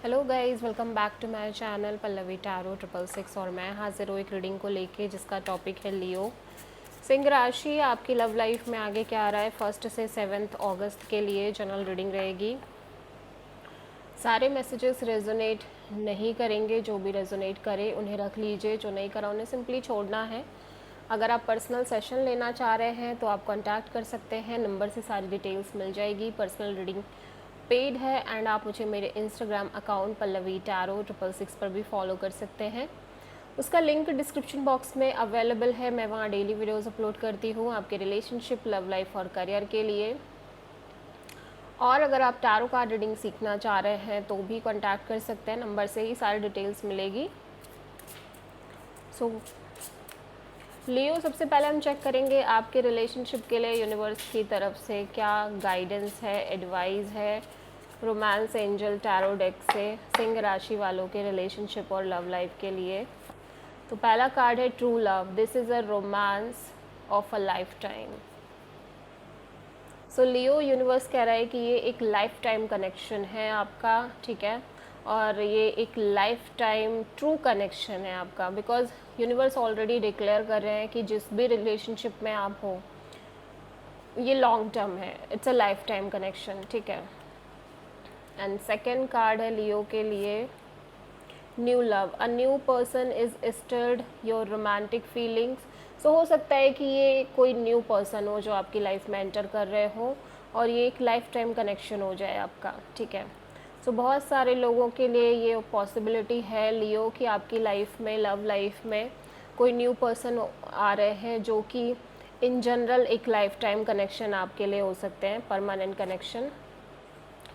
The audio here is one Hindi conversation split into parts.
Hello guys, welcome back to my channel Pallavi tarot 666। और मैं हाजिर हूँ एक रीडिंग को लेके जिसका टॉपिक है लियो। सिंह राशि, आपकी लव लाइफ में आगे क्या आ रहा है 1 से 7 अगस्त के लिए जनरल रीडिंग रहेगी। सारे मैसेजेस रेजोनेट नहीं करेंगे, जो भी रेजोनेट करे उन्हें रख लीजिए, जो नहीं करा उन्हें सिंपली छोड़ना है। अगर आप पर्सनल सेशन लेना चाह रहे हैं तो आप कांटेक्ट कर सकते हैं, नंबर से सारी डिटेल्स मिल जाएगी। पर्सनल रीडिंग पेड है एंड आप मुझे मेरे इंस्टाग्राम अकाउंट पल्लवी टैरो 666 पर भी फॉलो कर सकते हैं। उसका लिंक डिस्क्रिप्शन बॉक्स में अवेलेबल है। मैं वहाँ डेली वीडियोस अपलोड करती हूँ आपके रिलेशनशिप, लव लाइफ और करियर के लिए। और अगर आप टैरो कार्ड रीडिंग सीखना चाह रहे हैं तो भी कांटेक्ट कर सकते हैं, नंबर से ही सारी डिटेल्स मिलेगी। सो लियो, सबसे पहले हम चेक करेंगे आपके रिलेशनशिप के लिए यूनिवर्स की तरफ से क्या गाइडेंस है, एडवाइस है रोमांस एंजल टैरो डेक से सिंह राशि वालों के रिलेशनशिप और लव लाइफ के लिए। तो पहला कार्ड है true love, this is a romance of a lifetime time. So Leo, universe कह रहा है कि ये एक लाइफ टाइम कनेक्शन है आपका, ठीक है। और ये एक लाइफ टाइम ट्रू कनेक्शन है आपका, बिकॉज यूनिवर्स ऑलरेडी डिक्लेयर कर रहे हैं कि जिस भी रिलेशनशिप में आप हो ये लॉन्ग टर्म है, इट्स अ लाइफ टाइम कनेक्शन, ठीक है। एंड सेकेंड कार्ड है लियो के लिए new love, a new person is stirred your romantic feelings. So हो सकता है कि ये कोई न्यू पर्सन हो जो आपकी लाइफ में एंटर कर रहे हो और ये एक लाइफ टाइम कनेक्शन हो जाए आपका, ठीक है। सो बहुत सारे लोगों के लिए ये पॉसिबिलिटी है लियो कि आपकी लाइफ में, लव लाइफ में कोई न्यू पर्सन आ रहे हैं जो कि इन जनरल एक लाइफ टाइम कनेक्शन आपके लिए हो सकते हैं, permanent connection.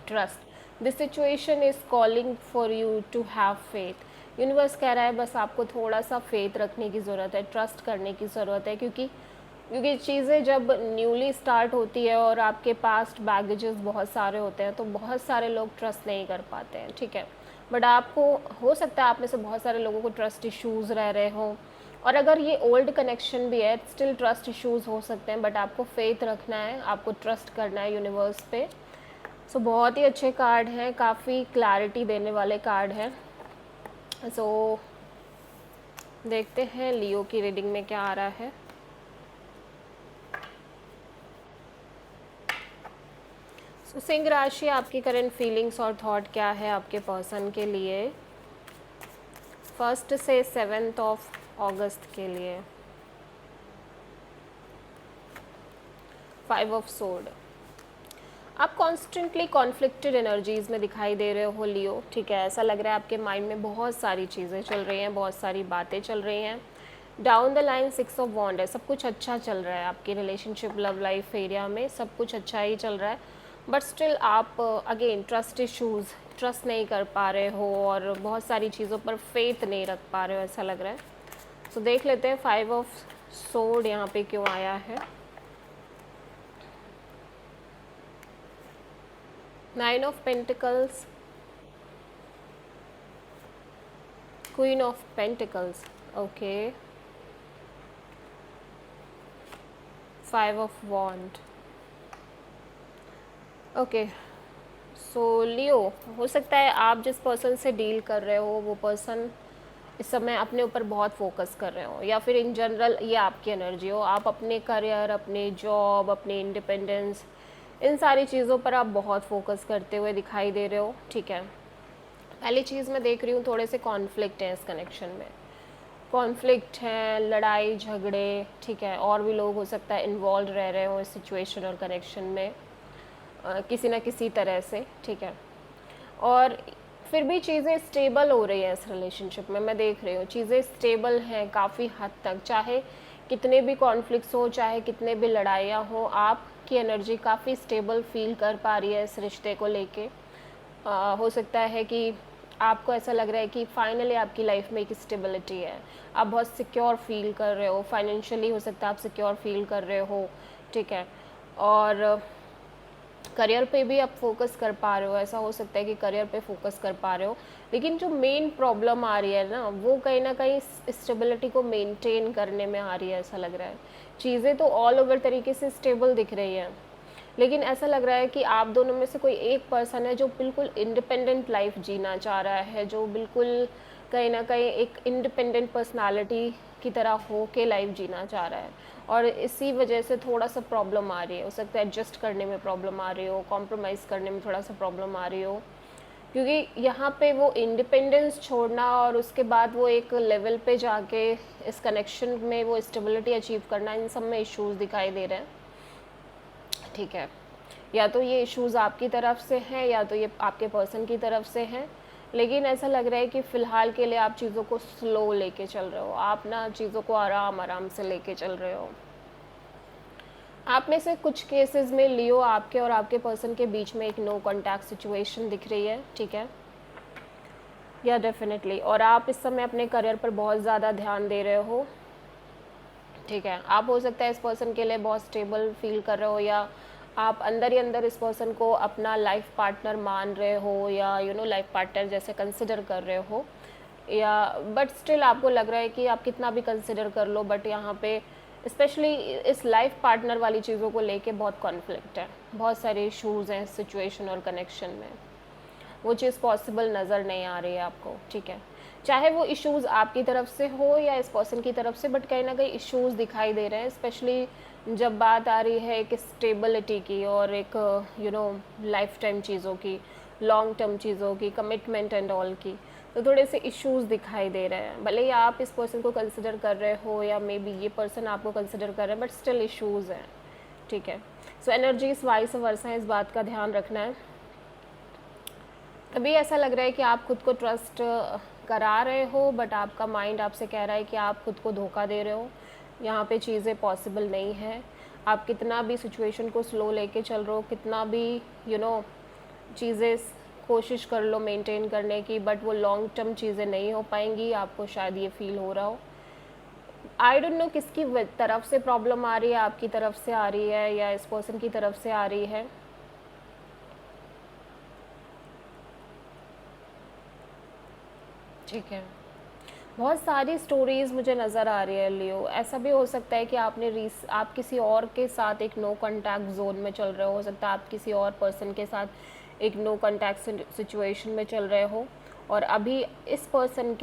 Trust, this situation is calling for you to have faith. Universe कह रहा है बस आपको थोड़ा सा फेथ रखने की ज़रूरत है, ट्रस्ट करने की ज़रूरत है, क्योंकि चीज़ें जब न्यूली स्टार्ट होती है और आपके पास्ट बैगेजेस बहुत सारे होते हैं तो बहुत सारे लोग ट्रस्ट नहीं कर पाते हैं, ठीक है। बट आपको हो सकता है आप में से बहुत सारे लोगों को ट्रस्ट इश्यूज़ रह रहे हों, और अगर ये ओल्ड कनेक्शन भी है स्टिल ट्रस्ट इश्यूज़ हो सकते हैं, बट आपको फेथ रखना है, आपको ट्रस्ट करना है यूनिवर्स पे। सो बहुत ही अच्छे कार्ड हैं, काफ़ी क्लैरिटी देने वाले कार्ड हैं। सो देखते हैं लियो की रीडिंग में क्या आ रहा है। सो सिंह राशि, आपकी करंट फीलिंग्स और थॉट क्या है आपके पर्सन के लिए 1 से 7 अगस्त के लिए। 5 ऑफ सोर्ड, आप कॉन्स्टेंटली कॉन्फ्लिक्टेड एनर्जीज़ में दिखाई दे रहे हो लियो, ठीक है। ऐसा लग रहा है आपके माइंड में बहुत सारी चीज़ें चल रही हैं, बहुत सारी बातें चल रही हैं। डाउन द लाइन 6 ऑफ वॉन्ड है, सब कुछ अच्छा चल रहा है आपकी रिलेशनशिप, लव लाइफ एरिया में सब कुछ अच्छा ही चल रहा है, बट स्टिल आप अगेन ट्रस्ट इश्यूज़, ट्रस्ट नहीं कर पा रहे हो और बहुत सारी चीज़ों पर फेथ नहीं रख पा रहे हो, ऐसा लग रहा है। तो देख लेते हैं 5 ऑफ सोर्ड यहाँ पे क्यों आया है। 9 of pentacles, queen of pentacles, okay, 5 of wand, okay. So Leo, हो सकता है आप जिस पर्सन से डील कर रहे हो वो पर्सन इस समय अपने ऊपर बहुत फोकस कर रहे हो, या फिर इन जनरल ये आपकी एनर्जी हो, आप अपने करियर, अपने जॉब, अपने इंडिपेंडेंस, इन सारी चीज़ों पर आप बहुत फोकस करते हुए दिखाई दे रहे हो, ठीक है। पहली चीज़ मैं देख रही हूँ थोड़े से कॉन्फ्लिक्ट हैं इस कनेक्शन में, कॉन्फ्लिक्ट है, लड़ाई झगड़े, ठीक है। और भी लोग हो सकता है इन्वॉल्व रह रहे हो इस सिचुएशन और कनेक्शन में किसी ना किसी तरह से, ठीक है। और फिर भी चीज़ें स्टेबल हो रही हैं इस रिलेशनशिप में, मैं देख रही हूँ चीज़ें स्टेबल हैं काफ़ी हद तक, चाहे कितने भी कॉन्फ्लिक्ट्स हो, चाहे कितने भी लड़ाइयाँ हो, आपकी एनर्जी काफ़ी स्टेबल फील कर पा रही है इस रिश्ते को लेके। हो सकता है कि आपको ऐसा लग रहा है कि फाइनली आपकी लाइफ में एक स्टेबिलिटी है, आप बहुत सिक्योर फील कर रहे हो, फाइनेंशियली हो सकता है आप सिक्योर फील कर रहे हो, ठीक है। और करियर पे भी आप फोकस कर पा रहे हो, ऐसा हो सकता है कि करियर पे फोकस कर पा रहे हो, लेकिन जो मेन प्रॉब्लम आ रही है ना वो कहीं ना कहीं स्टेबिलिटी को मेंटेन करने में आ रही है, ऐसा लग रहा है। चीज़ें तो ऑल ओवर तरीके से स्टेबल दिख रही हैं, लेकिन ऐसा लग रहा है कि आप दोनों में से कोई एक पर्सन है जो बिल्कुल इंडिपेंडेंट लाइफ जीना चाह रहा है, जो बिल्कुल कहीं ना कहीं एक इंडिपेंडेंट पर्सनालिटी की तरह हो के लाइफ जीना चाह रहा है, और इसी वजह से थोड़ा सा प्रॉब्लम आ रही है। हो सकता है एडजस्ट करने में प्रॉब्लम आ रही हो, कॉम्प्रोमाइज़ करने में थोड़ा सा प्रॉब्लम आ रही हो, क्योंकि यहाँ पे वो इंडिपेंडेंस छोड़ना और उसके बाद वो एक लेवल पे जाके इस कनेक्शन में वो स्टेबिलिटी अचीव करना, इन सब में इश्यूज दिखाई दे रहे हैं। ठीक है, या तो ये इश्यूज़ आपकी तरफ से हैं या तो ये आपके पर्सन की तरफ से हैं, लेकिन ऐसा लग रहा है कि फ़िलहाल के लिए आप चीज़ों को स्लो लेके चल रहे हो, आप ना चीज़ों को आराम आराम से लेके चल रहे हो। आप में से कुछ केसेस में लियो आपके और आपके पर्सन के बीच में एक नो कॉन्टैक्ट सिचुएशन दिख रही है। ठीक है, या डेफिनेटली, और आप इस समय अपने करियर पर बहुत ज़्यादा ध्यान दे रहे हो। ठीक है, आप हो सकता है इस पर्सन के लिए बहुत स्टेबल फील कर रहे हो, या आप अंदर ही अंदर इस पर्सन को अपना लाइफ पार्टनर मान रहे हो, या लाइफ पार्टनर जैसे कंसिडर कर रहे हो, या बट स्टिल आपको लग रहा है कि आप कितना भी कंसिडर कर लो, बट यहाँ पे स्पेशली इस लाइफ पार्टनर वाली चीज़ों को लेके बहुत कॉन्फ्लिक्ट है, बहुत सारे इशूज़ हैं सिचुएशन और कनेक्शन में। वो चीज़ पॉसिबल नज़र नहीं आ रही है आपको। ठीक है, चाहे वो इश्यूज़ आपकी तरफ से हो या इस पर्सन की तरफ से, बट कहीं ना कहीं इश्यूज़ दिखाई दे रहे हैं, स्पेशली जब बात आ रही है एक स्टेबिलिटी की और एक लाइफ टाइम चीज़ों की, लॉन्ग टर्म चीज़ों की, कमिटमेंट एंड ऑल की। तो थोड़े से इश्यूज़ दिखाई दे रहे हैं, भले ही आप इस पर्सन को कंसिडर कर रहे हो या मे बी ये पर्सन आपको कंसिडर कर रहे हैं, बट स्टिल इश्यूज़ हैं। ठीक है, सो एनर्जीज वाइस वर्सा है, इस बात का ध्यान रखना है। अभी ऐसा लग रहा है कि आप खुद को ट्रस्ट करा रहे हो, बट आपका माइंड आपसे कह रहा है कि आप खुद को धोखा दे रहे हो, यहाँ पे चीज़ें पॉसिबल नहीं है। आप कितना भी सिचुएशन को स्लो लेके चल रहे हो, कितना भी चीज़ें कोशिश कर लो मेंटेन करने की, बट वो लॉन्ग टर्म चीज़ें नहीं हो पाएंगी, आपको शायद ये फील हो रहा हो। आई डोंट नो किसकी तरफ से प्रॉब्लम आ रही है, आपकी तरफ से आ रही है या इस पर्सन की तरफ से आ रही है। ठीक है, बहुत सारी स्टोरीज़ मुझे नज़र आ रही है लियो। ऐसा भी हो सकता है कि आप किसी और के साथ एक नो कांटेक्ट जोन में चल रहे हो सकता है आप किसी और पर्सन के साथ एक नो कांटेक्ट सिचुएशन में चल रहे हो, और अभी इस पर्सन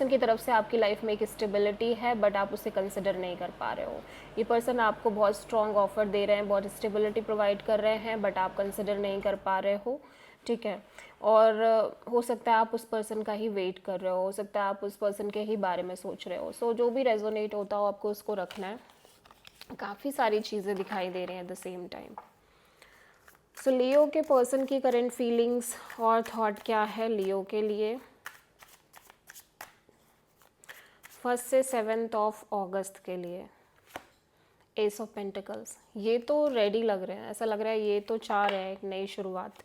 की तरफ से आपकी लाइफ में एक स्टेबिलिटी है, बट आप उसे कंसिडर नहीं कर पा रहे हो। ये पर्सन आपको बहुत स्ट्रॉन्ग ऑफर दे रहे हैं, बहुत स्टेबिलिटी प्रोवाइड कर रहे हैं, बट आप कंसिडर नहीं कर पा रहे हो। ठीक है, और हो सकता है आप उस पर्सन का ही वेट कर रहे हो सकता है आप उस पर्सन के ही बारे में सोच रहे हो। सो जो भी रेजोनेट होता हो आपको उसको रखना है। काफ़ी सारी चीज़ें दिखाई दे रही हैं एट द सेम टाइम। सो लियो के पर्सन की करंट फीलिंग्स और थॉट क्या है लियो के लिए 1 से 7 अगस्त के लिए। एस ऑफ पेंटिकल्स, ये तो रेडी लग रहे हैं, ऐसा लग रहा है ये तो चाह रहे हैं एक नई शुरुआत,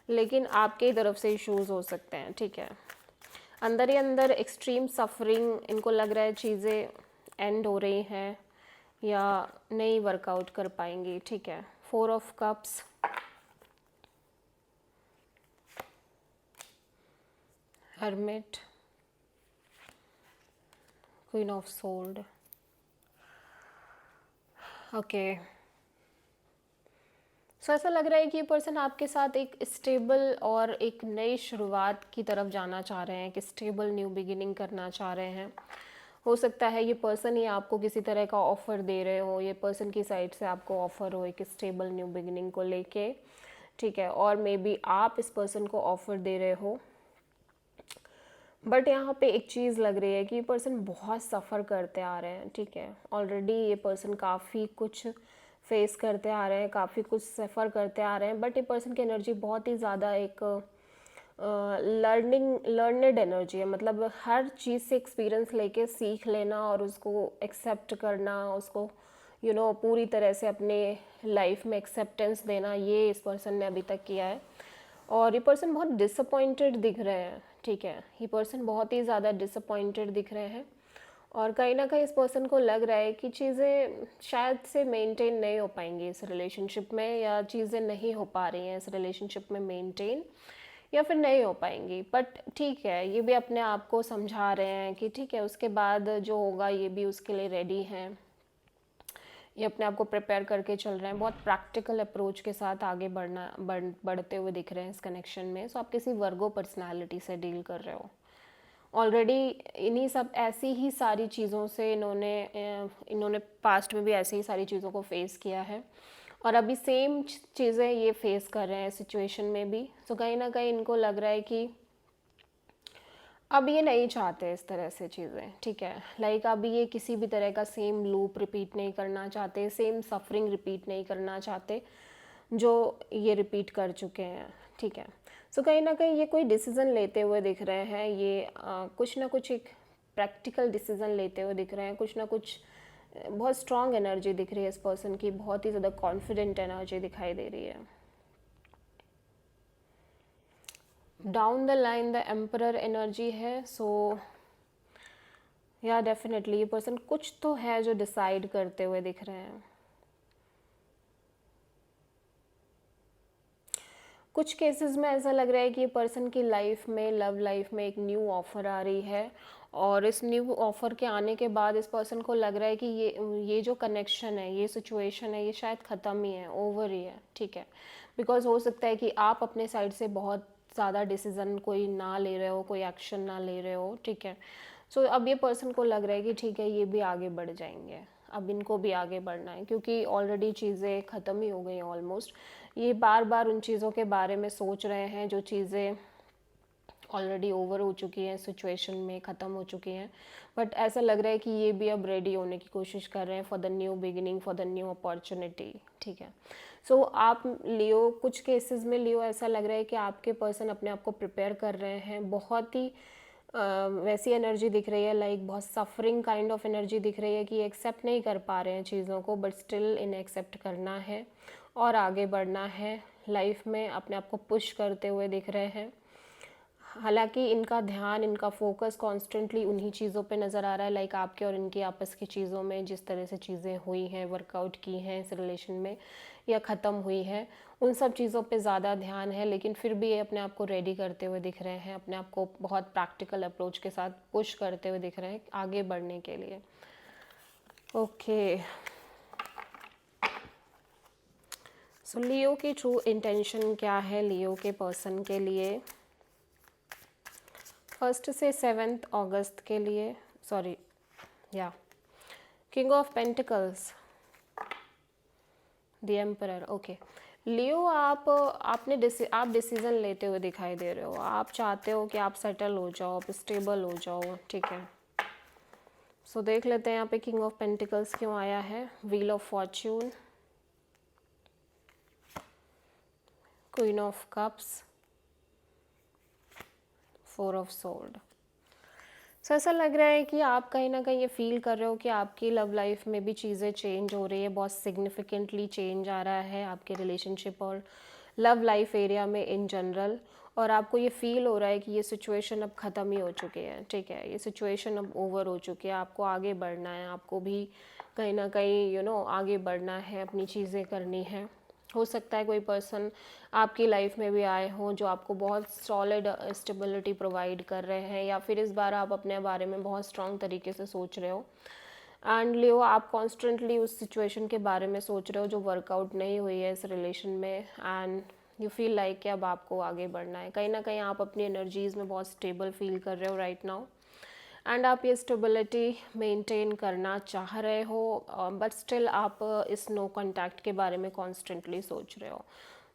लेकिन आपके तरफ से इश्यूज हो सकते हैं। ठीक है, अंदर ही अंदर एक्सट्रीम सफरिंग, इनको लग रहा है चीज़ें एंड हो रही हैं या नहीं वर्कआउट कर पाएंगी। ठीक है, 4 of cups, hermit, queen of sword. Okay, so ऐसा लग रहा है कि ये पर्सन आपके साथ एक स्टेबल और एक नई शुरुआत की तरफ जाना चाह रहे हैं, एक स्टेबल न्यू बिगिनिंग करना चाह रहे हैं। हो सकता है ये पर्सन ही आपको किसी तरह का ऑफ़र दे रहे हो, ये पर्सन की साइड से आपको ऑफ़र हो एक स्टेबल न्यू बिगिनिंग को लेके। ठीक है, और मे बी आप इस पर्सन को ऑफ़र दे रहे हो, बट यहाँ पे एक चीज़ लग रही है कि ये पर्सन बहुत सफ़र करते आ रहे हैं। ठीक है, ऑलरेडी ये पर्सन काफ़ी कुछ फेस करते आ रहे हैं, काफ़ी कुछ सफ़र करते आ रहे हैं, बट ये पर्सन की एनर्जी बहुत ही ज़्यादा एक लर्नेड एनर्जी है। मतलब हर चीज़ से एक्सपीरियंस लेके सीख लेना और उसको एक्सेप्ट करना, उसको पूरी तरह से अपने लाइफ में एक्सेप्टेंस देना, ये इस पर्सन ने अभी तक किया है। और ये पर्सन बहुत डिसअपॉइंटेड दिख रहे हैं। ठीक है, ये पर्सन बहुत ही ज़्यादा डिसअपॉइंटेड दिख रहे हैं, और कहीं ना कहीं इस पर्सन को लग रहा है कि चीज़ें शायद से मेंटेन नहीं हो पाएंगी इस रिलेशनशिप में, या चीज़ें नहीं हो पा रही हैं इस रिलेशनशिप में मेंटेन, या फिर नहीं हो पाएंगी। बट ठीक है, ये भी अपने आप को समझा रहे हैं कि ठीक है उसके बाद जो होगा ये भी उसके लिए रेडी हैं, ये अपने आप को प्रिपेयर करके चल रहे हैं, बहुत प्रैक्टिकल अप्रोच के साथ आगे बढ़ते हुए दिख रहे हैं इस कनेक्शन में। सो आप किसी वर्गो पर्सनालिटी से डील कर रहे हो ऑलरेडी। इन्हीं सब ऐसी ही सारी चीज़ों से इन्होंने पास्ट में भी ऐसी ही सारी चीज़ों को फेस किया है और अभी सेम चीज़ें ये फेस कर रहे हैं सिचुएशन में भी। सो कहीं ना कहीं इनको लग रहा है कि अब ये नहीं चाहते इस तरह से चीज़ें, ठीक है। लाइक अभी ये किसी भी तरह का सेम लूप रिपीट नहीं करना चाहते, सेम सफरिंग रिपीट नहीं करना चाहते जो ये रिपीट कर चुके हैं, ठीक है। सो कहीं ना कहीं ये कोई डिसीज़न लेते हुए दिख रहे हैं, ये कुछ ना कुछ एक प्रैक्टिकल डिसीज़न लेते हुए दिख रहे हैं, कुछ ना कुछ बहुत स्ट्रॉन्ग एनर्जी दिख रही है इस पर्सन की, बहुत ही ज़्यादा कॉन्फिडेंट एनर्जी दिखाई दे रही है। Down the line the emperor energy है। सो या डेफिनेटली ये पर्सन कुछ तो है जो डिसाइड करते हुए दिख रहे हैं। कुछ केसेस में ऐसा लग रहा है कि ये पर्सन की लाइफ में, लव लाइफ में एक न्यू ऑफ़र आ रही है और इस न्यू ऑफ़र के आने के बाद इस पर्सन को लग रहा है कि ये जो कनेक्शन है, ये सिचुएशन है, ये शायद ख़त्म ही है, ओवर ही है, ठीक है। बिकॉज हो सकता है कि आप अपने साइड से बहुत ज़्यादा डिसीज़न कोई ना ले रहे हो, कोई एक्शन ना ले रहे हो, ठीक है। सो अब ये पर्सन को लग रहा है कि ठीक है, ये भी आगे बढ़ जाएंगे, अब इनको भी आगे बढ़ना है क्योंकि ऑलरेडी चीज़ें ख़त्म ही हो गई हैं ऑलमोस्ट। ये बार बार उन चीज़ों के बारे में सोच रहे हैं जो चीज़ें ऑलरेडी ओवर हो चुकी हैं, सिचुएशन में ख़त्म हो चुकी हैं। बट ऐसा लग रहा है कि ये भी अब रेडी होने की कोशिश कर रहे हैं for the new beginning, for the new opportunity, ठीक है। सो आप लियो, कुछ केसेस में लियो ऐसा लग रहा है कि आपके पर्सन अपने आप को प्रिपेयर कर रहे हैं, बहुत ही वैसी एनर्जी दिख रही है, लाइक बहुत सफरिंग काइंड ऑफ एनर्जी दिख रही है कि एक्सेप्ट नहीं कर पा रहे हैं चीज़ों को, बट स्टिल इन्हें एक्सेप्ट करना है और आगे बढ़ना है लाइफ में, अपने आप को पुश करते हुए दिख रहे हैं। हालांकि इनका ध्यान, इनका फोकस कॉन्स्टेंटली उन्हीं चीज़ों पे नज़र आ रहा है, लाइक आपके और इनकी आपस की चीज़ों में जिस तरह से चीज़ें हुई हैं, वर्कआउट की हैं इस रिलेशन में या ख़त्म हुई है, उन सब चीज़ों पे ज़्यादा ध्यान है। लेकिन फिर भी ये अपने आप को रेडी करते हुए दिख रहे हैं, अपने आप को बहुत प्रैक्टिकल अप्रोच के साथ पुश करते हुए दिख रहे हैं आगे बढ़ने के लिए। ओके, सो लियो की ट्रू इंटेंशन क्या है लियो के पर्सन के लिए 1 से 7 अगस्त के लिए? सॉरी, या king of pentacles, the emperor. Okay, Leo आप डिसीजन लेते हुए दिखाई दे रहे हो, आप चाहते हो कि आप सेटल हो जाओ, आप स्टेबल हो जाओ, ठीक है। सो देख लेते हैं यहाँ पे किंग ऑफ पेंटिकल्स क्यों आया है। Wheel of fortune, queen of cups, 4 of sword. So ऐसा लग रहा है कि आप कहीं ना कहीं ये फील कर रहे हो कि आपकी लव लाइफ में भी चीज़ें चेंज हो रही है, बहुत सिग्निफिकेंटली चेंज आ रहा है आपके रिलेशनशिप और लव लाइफ एरिया में इन जनरल, और आपको ये फील हो रहा है कि ये सिचुएशन अब ख़त्म ही हो चुकी है, ठीक है। ये सिचुएशन अब ओवर हो चुकी है, आपको आगे बढ़ना है, आपको भी कहीं ना कहीं आगे बढ़ना है, अपनी चीज़ें करनी है। हो सकता है कोई पर्सन आपकी लाइफ में भी आए हों जो आपको बहुत सॉलिड स्टेबिलिटी प्रोवाइड कर रहे हैं, या फिर इस बार आप अपने बारे में बहुत स्ट्रॉन्ग तरीके से सोच रहे हो एंड लियो आप कॉन्स्टेंटली उस सिचुएशन के बारे में सोच रहे हो जो वर्कआउट नहीं हुई है इस रिलेशन में, एंड यू फील लाइक कि अब आपको आगे बढ़ना है। कहीं ना कहीं आप अपनी एनर्जीज़ में बहुत स्टेबल फील कर रहे हो राइट नाउ, एंड आप ये स्टेबिलिटी मेंटेन करना चाह रहे हो, बट स्टिल आप इस नो कांटेक्ट के बारे में कॉन्स्टेंटली सोच रहे हो।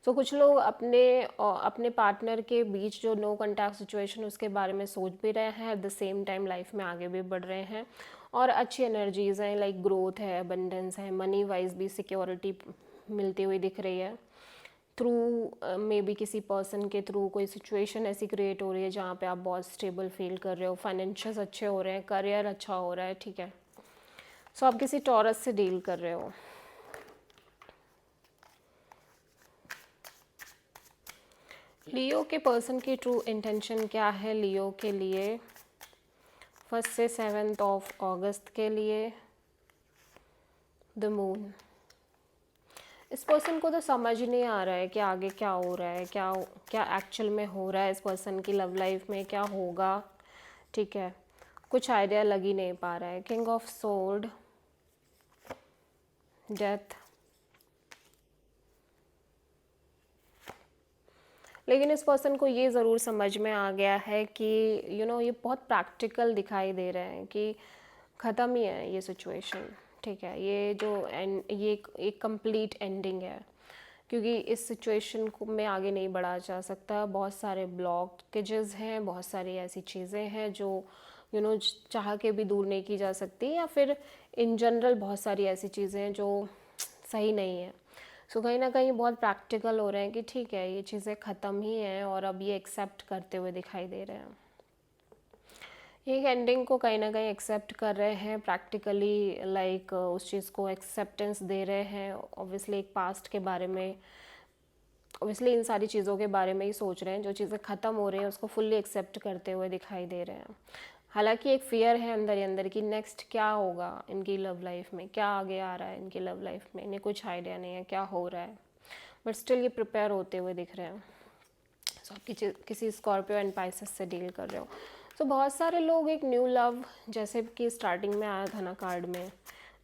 सो कुछ लोग अपने पार्टनर के बीच जो नो कांटेक्ट सिचुएशन उसके बारे में सोच भी रहे हैं, at the same time life में आगे भी बढ़ रहे हैं और अच्छी एनर्जीज़ हैं, लाइक ग्रोथ है, अबंडेंस है, मनी वाइज भी सिक्योरिटी मिलती हुई दिख रही है। थ्रू मे बी किसी पर्सन के थ्रू कोई सिचुएशन ऐसी क्रिएट हो रही है जहाँ पे आप बहुत स्टेबल फील कर रहे हो, फाइनेंशियल्स अच्छे हो रहे हैं, करियर अच्छा हो रहा है, ठीक है। सो आप किसी टॉरस से डील कर रहे हो। लियो के पर्सन की ट्रू इंटेंशन क्या है लियो के लिए 1 से 7 ऑफ अगस्त के लिए? The moon. इस पर्सन को तो समझ ही नहीं आ रहा है कि आगे क्या हो रहा है, क्या क्या एक्चुअल में हो रहा है इस पर्सन की लव लाइफ में, क्या होगा, ठीक है। कुछ आइडिया लग ही नहीं पा रहा है। King of sword, death. लेकिन इस पर्सन को ये ज़रूर समझ में आ गया है कि ये बहुत प्रैक्टिकल दिखाई दे रहे हैं कि ख़त्म ही है ये सिचुएशन, ठीक है। ये जो ये एक कंप्लीट एंडिंग है, क्योंकि इस सिचुएशन को में आगे नहीं बढ़ा जा सकता। बहुत सारे ब्लॉकेजेस हैं, बहुत सारी ऐसी चीज़ें हैं जो चाह के भी दूर नहीं की जा सकती, या फिर इन जनरल बहुत सारी ऐसी चीज़ें हैं जो सही नहीं है। सो कहीं ना कहीं बहुत प्रैक्टिकल हो रहे हैं कि ठीक है, ये चीज़ें ख़त्म ही हैं और अब ये एक्सेप्ट करते हुए दिखाई दे रहे हैं। ये एंडिंग को कहीं ना कहीं एक्सेप्ट कर रहे हैं प्रैक्टिकली, लाइक उस चीज़ को एक्सेप्टेंस दे रहे हैं। ऑब्वियसली एक पास्ट के बारे में, ऑब्वियसली इन सारी चीज़ों के बारे में ही सोच रहे हैं। जो चीज़ें ख़त्म हो रही हैं उसको फुल्ली एक्सेप्ट करते हुए दिखाई दे रहे हैं। हालांकि एक फियर है अंदर ही अंदर कि नेक्स्ट क्या होगा इनकी लव लाइफ में, क्या आगे आ रहा है इनकी लव लाइफ में, इन्हें कुछ आइडिया नहीं है क्या हो रहा है, बट स्टिल ये प्रिपेयर होते हुए दिख रहे हैं। सो आप किसी स्कॉर्पियो एंड पाइसेस से डील कर रहे हो। सो बहुत सारे लोग एक न्यू लव, जैसे कि स्टार्टिंग में आया था ना कार्ड में,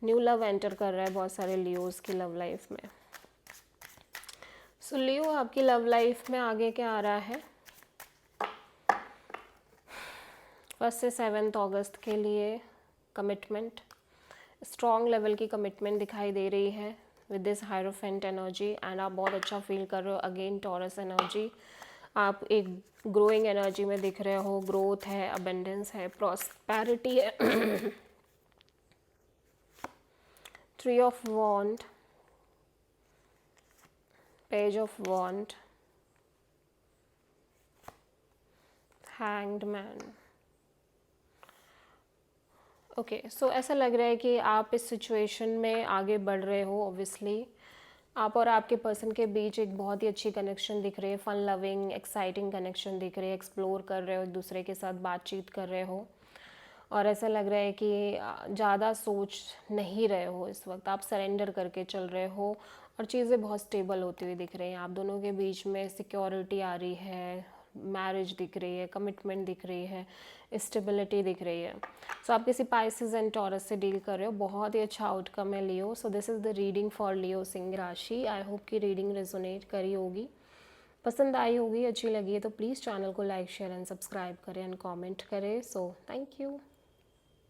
न्यू लव एंटर कर रहा है बहुत सारे लियोज़ की लव लाइफ में। सो लियो आपकी लव लाइफ में आगे क्या आ रहा है 1 से 7 अगस्त के लिए? कमिटमेंट, स्ट्रॉन्ग लेवल की कमिटमेंट दिखाई दे रही है with this hierophant energy, and आप बहुत अच्छा फील कर रहे हो। अगेन टॉरस एनर्जी, आप एक ग्रोइंग एनर्जी में दिख रहे हो। ग्रोथ है, अबेंडेंस है, प्रॉस्पेरिटी है। 3 of wand, page of wand, hanged man. Okay, so ऐसा लग रहा है कि आप इस सिचुएशन में आगे बढ़ रहे हो। ऑब्वियसली आप और आपके पर्सन के बीच एक बहुत ही अच्छी कनेक्शन दिख रही है, फन लविंग एक्साइटिंग कनेक्शन दिख रही है। एक्सप्लोर कर रहे हो, एक दूसरे के साथ बातचीत कर रहे हो, और ऐसा लग रहा है कि ज़्यादा सोच नहीं रहे हो इस वक्त। आप सरेंडर करके चल रहे हो और चीज़ें बहुत स्टेबल होती हुई दिख रही हैं। आप दोनों के बीच में सिक्योरिटी आ रही है, मैरिज दिख रही है, कमिटमेंट दिख रही है, स्टेबिलिटी दिख रही है। सो आप किसी पाइसेस एंड टॉरस से डील कर रहे हो। बहुत ही अच्छा आउटकम है Leo. So this is the reading for Leo सिंह राशि। आई होप कि रीडिंग रेजोनेट करी होगी, पसंद आई होगी, अच्छी लगी है तो प्लीज़ चैनल को लाइक शेयर एंड सब्सक्राइब करें एंड कमेंट करें। So thank you.